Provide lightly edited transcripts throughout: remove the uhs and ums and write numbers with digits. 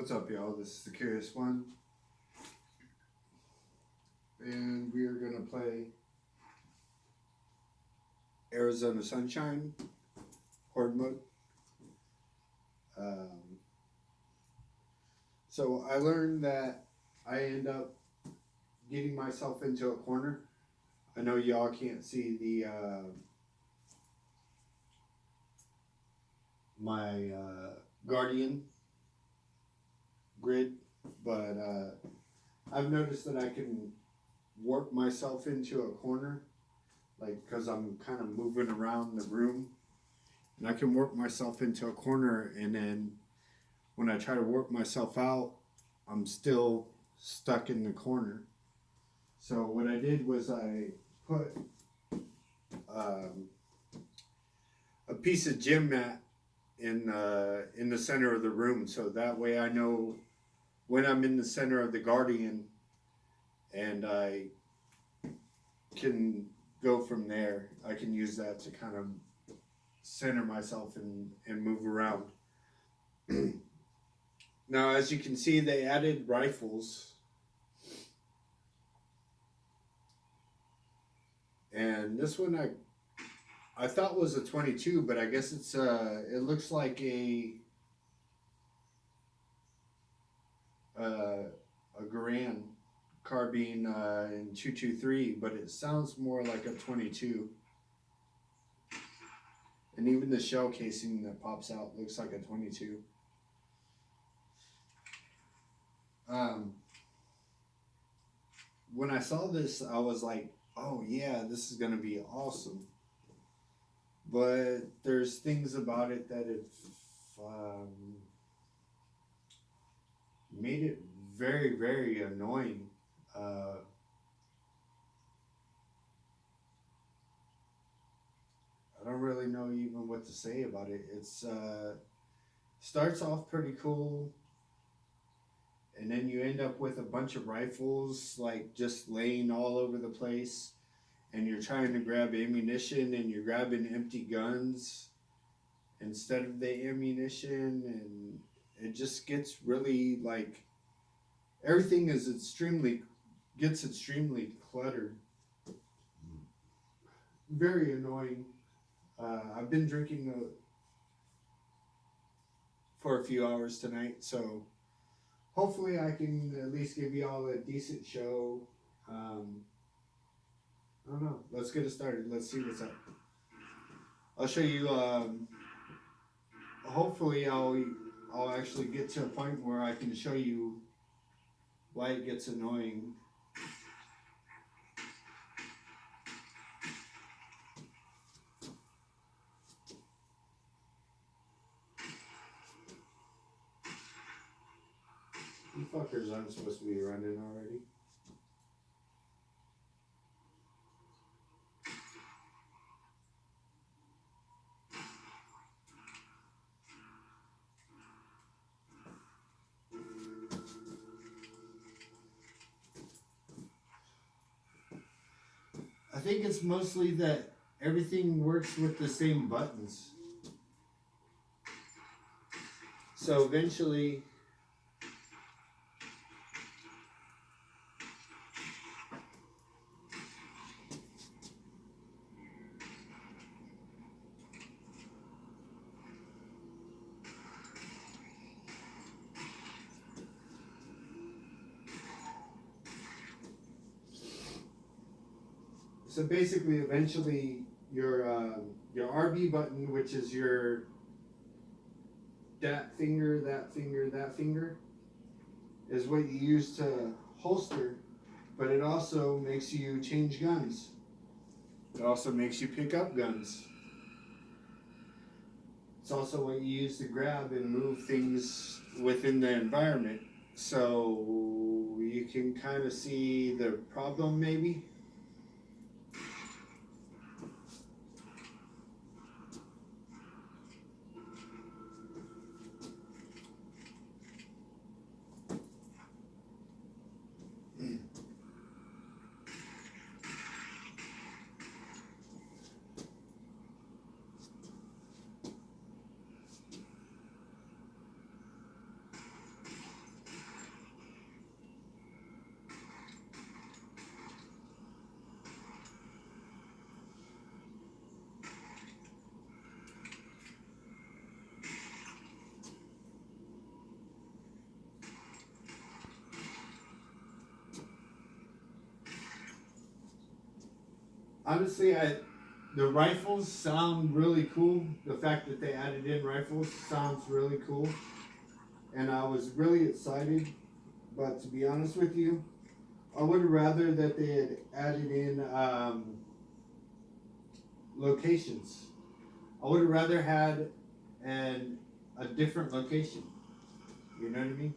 What's up, y'all? This is the Curious One, and we are gonna play Arizona Sunshine Horde mode. Um, so I learned that I end up getting myself into a corner. I know y'all can't see the my Guardian grid, but I've noticed that I can work myself into a corner, like because I'm kind of moving around the room, and I can work myself into a corner, and then when I try to work myself out, I'm still stuck in the corner. So what I did was I put a piece of gym mat in the center of the room, so that way I know when I'm in the center of the Guardian, and I can go from there. I can use that to kind of center myself and move around. Now, as you can see, they added rifles. And this one I thought was a 22, but I guess it's it looks like a Garand carbine in 223, but it sounds more like a 22. And even the shell casing that pops out looks like a 22. When I saw this, I was like, oh yeah, this is gonna be awesome. But there's things about it that have made it very, very annoying. I don't really know even what to say about it. It's starts off pretty cool, and then you end up with a bunch of rifles like just laying all over the place, and you're trying to grab ammunition and you're grabbing empty guns instead of the ammunition, and it just gets really like everything is gets extremely cluttered. Very annoying. I've been drinking for a few hours tonight, so hopefully I can at least give y'all a decent show. I don't know. Let's get it started. Let's see what's up. I'll show you. Hopefully, I'll actually get to a point where I can show you why it gets annoying. You fuckers aren't supposed to be running already. I think it's mostly that everything works with the same buttons. So eventually, eventually, your RB button, which is your that finger, is what you use to holster, but it also makes you change guns. It also makes you pick up guns. It's also what you use to grab and move things within the environment. So you can kind of see the problem, maybe. Honestly, the rifles sound really cool. The fact that they added in rifles sounds really cool, and I was really excited. But to be honest with you, I would have rather that they had added in locations. I would have rather had a different location. You know what I mean?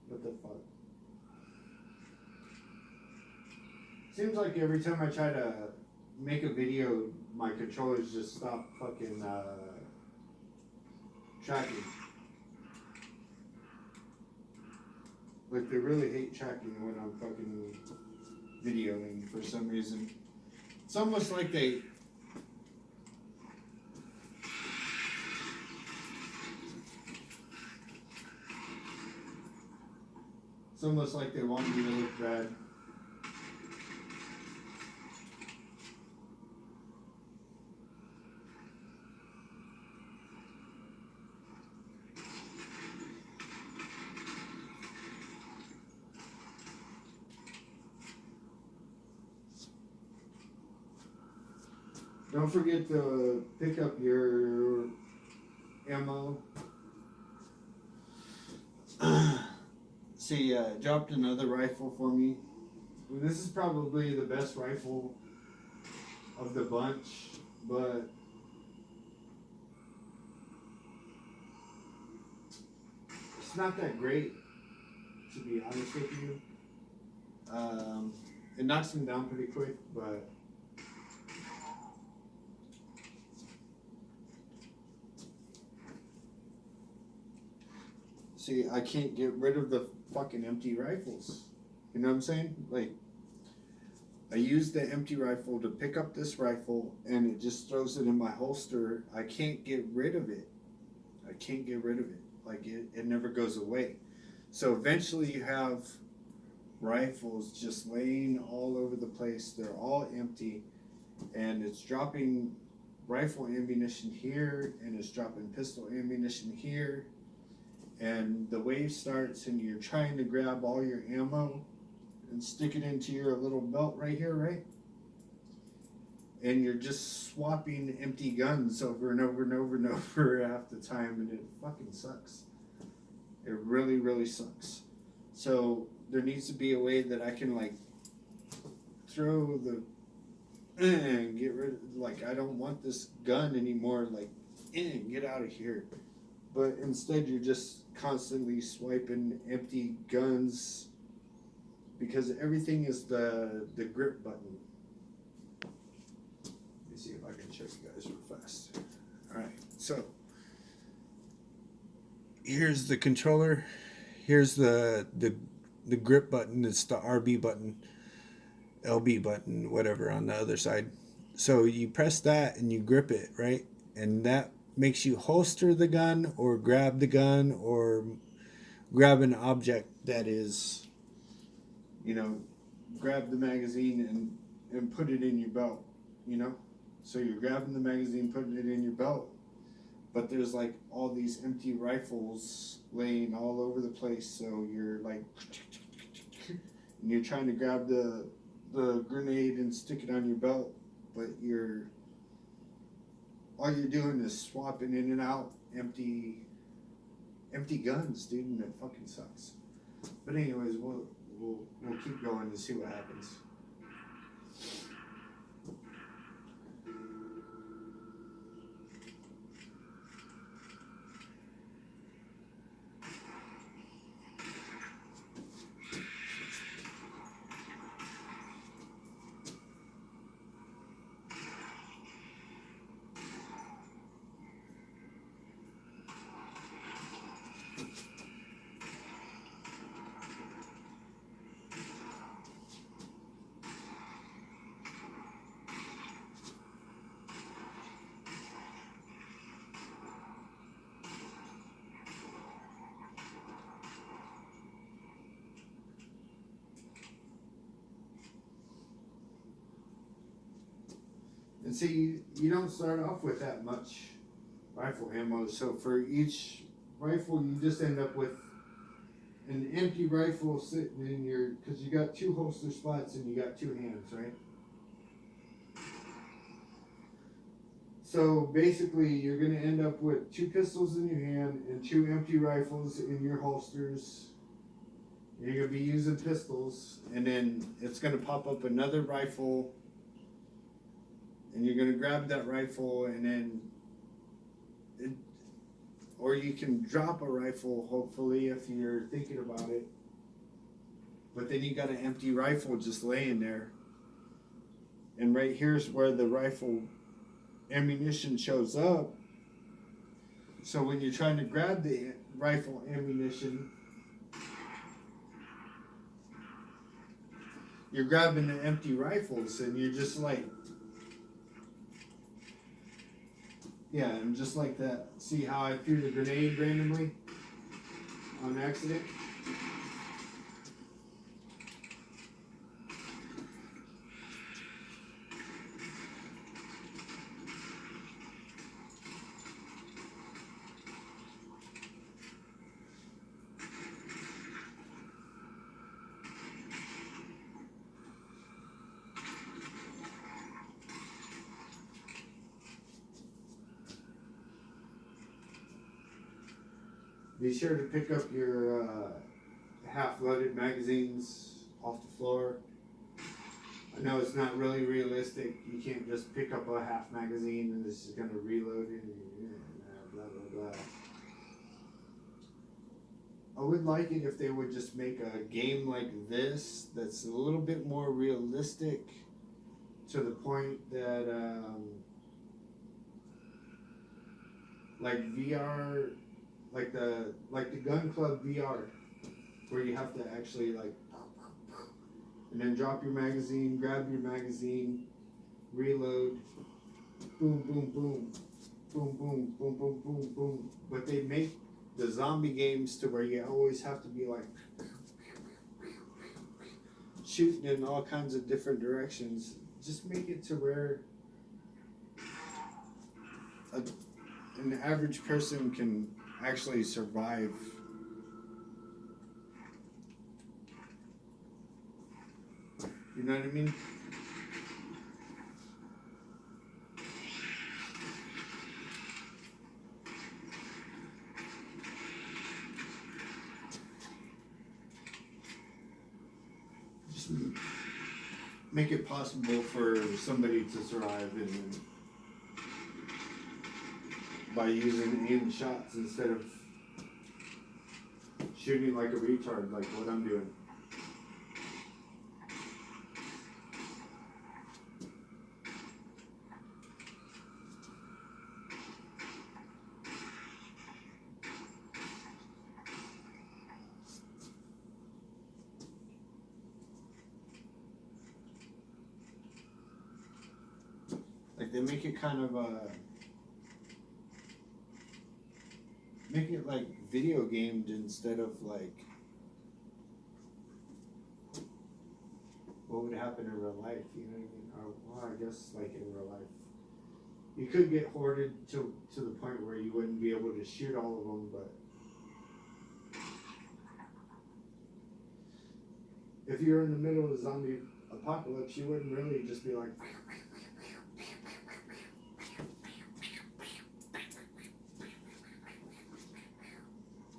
What the fuck? Seems like every time I try to make a video, my controllers just stop fucking tracking. Like they really hate tracking when I'm fucking videoing for some reason. It's almost like they. It's almost like they want me to look bad. Don't forget to pick up your ammo. See, dropped another rifle for me. This is probably the best rifle of the bunch, but it's not that great, to be honest with you. It knocks him down pretty quick, but see, I can't get rid of the fucking empty rifles. You know what I'm saying? Like, I use the empty rifle to pick up this rifle, and it just throws it in my holster. I can't get rid of it. I can't get rid of it. Like, it never goes away. So eventually you have rifles just laying all over the place. They're all empty, and it's dropping rifle ammunition here, and it's dropping pistol ammunition here. And the wave starts, and you're trying to grab all your ammo and stick it into your little belt right here, right? And you're just swapping empty guns over and over and over and over half the time, and it fucking sucks. It really, really sucks. So there needs to be a way that I can like throw the and get rid of, like, I don't want this gun anymore, like, get out of here. But instead you're just constantly swiping empty guns because everything is the grip button. Let me see if I can show you guys real fast. Alright, so here's the controller. Here's the grip button. It's the RB button, LB button, whatever on the other side. So you press that and you grip it, right? And that makes you holster the gun or grab the gun or grab an object that is, you know, grab the magazine and put it in your belt, you know? So you're grabbing the magazine, putting it in your belt, but there's like all these empty rifles laying all over the place, so you're like, and you're trying to grab the grenade and stick it on your belt, but all you're doing is swapping in and out empty guns, dude, and it fucking sucks. But anyways, we'll keep going to see what happens. And see, you don't start off with that much rifle ammo, so for each rifle, you just end up with an empty rifle sitting in your, because you got 2 holster spots and you got 2 hands, right? So basically, you're going to end up with 2 pistols in your hand and 2 empty rifles in your holsters. You're going to be using pistols, and then it's going to pop up another rifle, and you're going to grab that rifle, and then or you can drop a rifle, hopefully, if you're thinking about it. But then you got an empty rifle just laying there. And right here's where the rifle ammunition shows up. So when you're trying to grab the rifle ammunition, you're grabbing the empty rifles, and you're just like, yeah, and just like that. See how I threw the grenade randomly on accident? Be sure to pick up your half-loaded magazines off the floor. I know it's not really realistic. You can't just pick up a half magazine and this is going to reload it and blah, blah, blah. I would like it if they would just make a game like this that's a little bit more realistic, to the point that like VR, like the Gun Club VR, where you have to actually like, and then drop your magazine, grab your magazine, reload, boom, boom, boom, boom, boom, boom, boom, boom, boom. But they make the zombie games to where you always have to be like shooting in all kinds of different directions. Just make it to where an average person can actually survive. You know what I mean? Just make it possible for somebody to survive and by using aimed shots instead of shooting like a retard, like what I'm doing. Like they make it kind of make it like video gamed instead of like what would happen in real life, you know what I mean? Or, well, I guess like in real life. You could get hoarded to the point where you wouldn't be able to shoot all of them, but if you're in the middle of a zombie apocalypse, you wouldn't really just be like,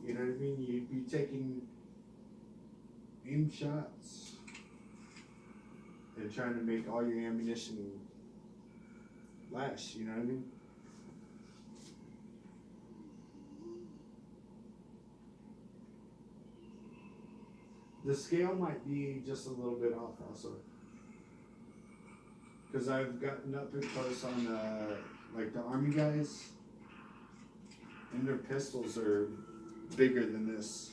you know what I mean? You'd be taking aim shots and trying to make all your ammunition last, you know what I mean? The scale might be just a little bit off also. Because I've gotten up and close on like the army guys, and their pistols are bigger than this.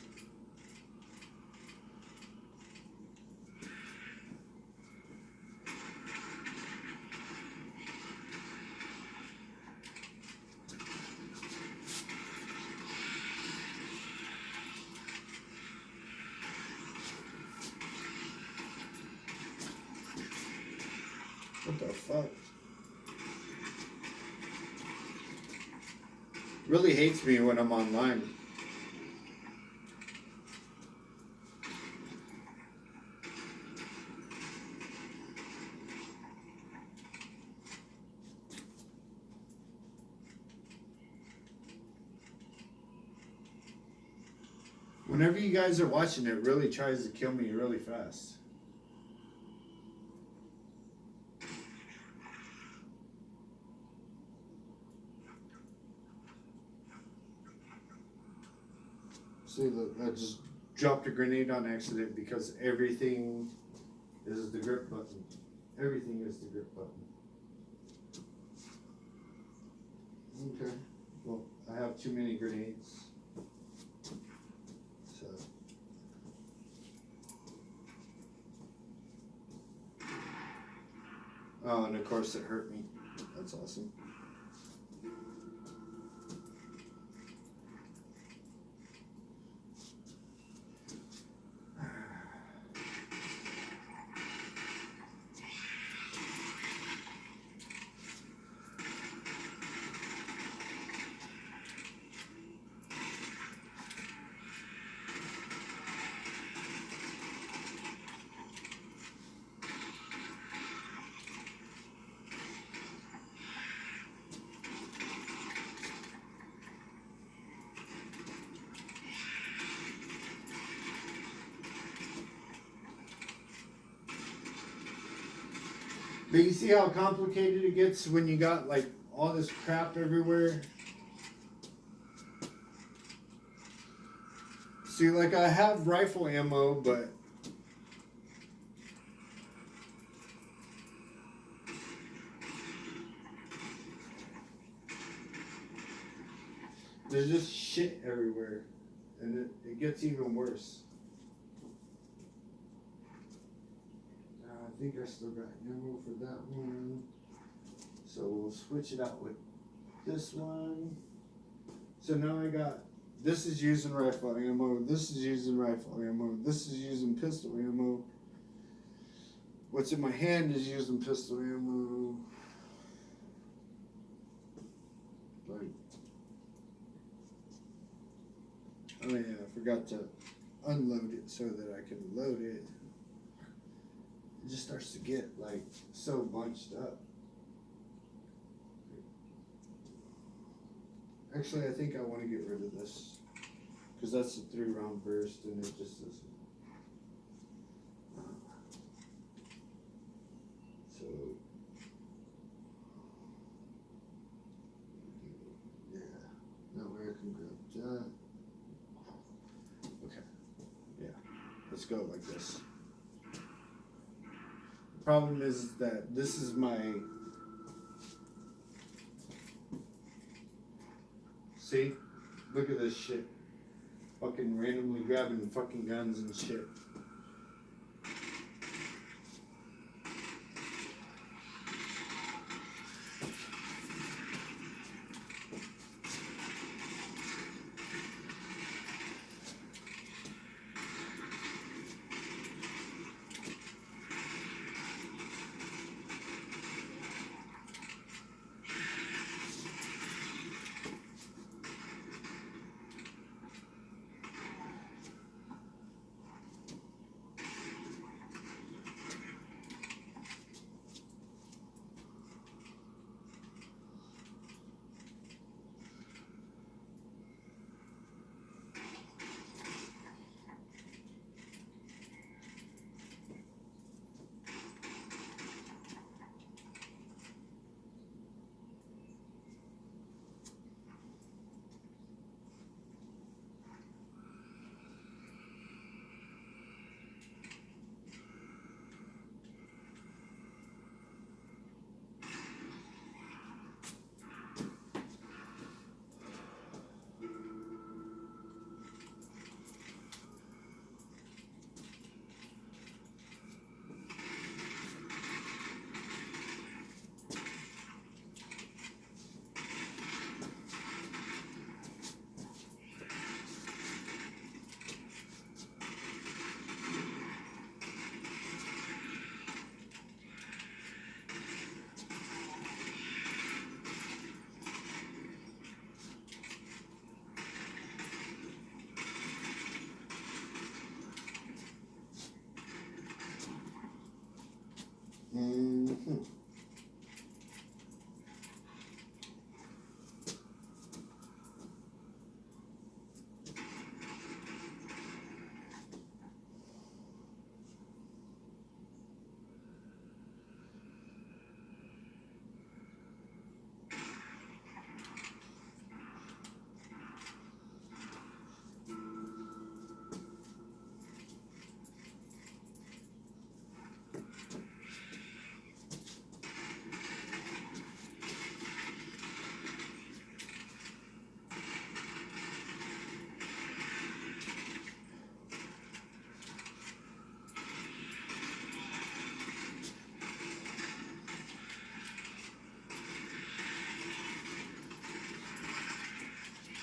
What the fuck? really hates me when I'm online. Whenever you guys are watching, it really tries to kill me really fast. See, look, I just dropped a grenade on accident because everything is the grip button. Everything is the grip button. Okay. Well, I have too many grenades. So. Oh, and of course it hurt me. That's awesome. But you see how complicated it gets when you got like all this crap everywhere? See, like I have rifle ammo, but there's just shit everywhere. And it gets even worse. I think I still got ammo for that one. So we'll switch it out with this one. So now I got, this is using rifle ammo, this is using rifle ammo, this is using pistol ammo. What's in my hand is using pistol ammo. Like, oh yeah, I forgot to unload it so that I can load it. It just starts to get like so bunched up. Actually, I think I want to get rid of this because that's a 3-round burst and it just doesn't. So, yeah, that way I can grab that. Okay, yeah, let's go like this. Problem is that this is my, see, look at this shit, fucking randomly grabbing fucking guns and shit.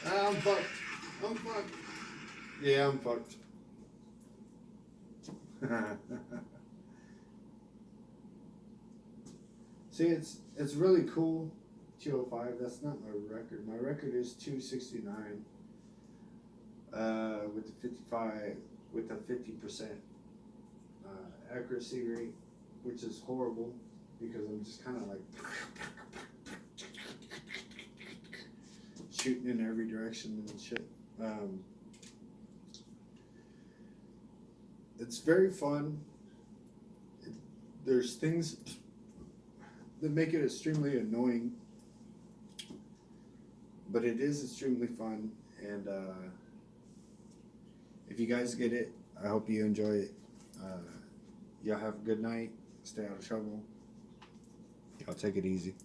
I'm fucked. I'm fucked. Yeah, I'm fucked. See, it's really cool. 205. That's not my record. My record is 269. With the 55, with a 50% accuracy rate, which is horrible because I'm just kind of like shooting in every direction and shit. It's very fun. There's things that make it extremely annoying, but it is extremely fun. And if you guys get it, I hope you enjoy it. Y'all have a good night. Stay out of trouble. Y'all take it easy.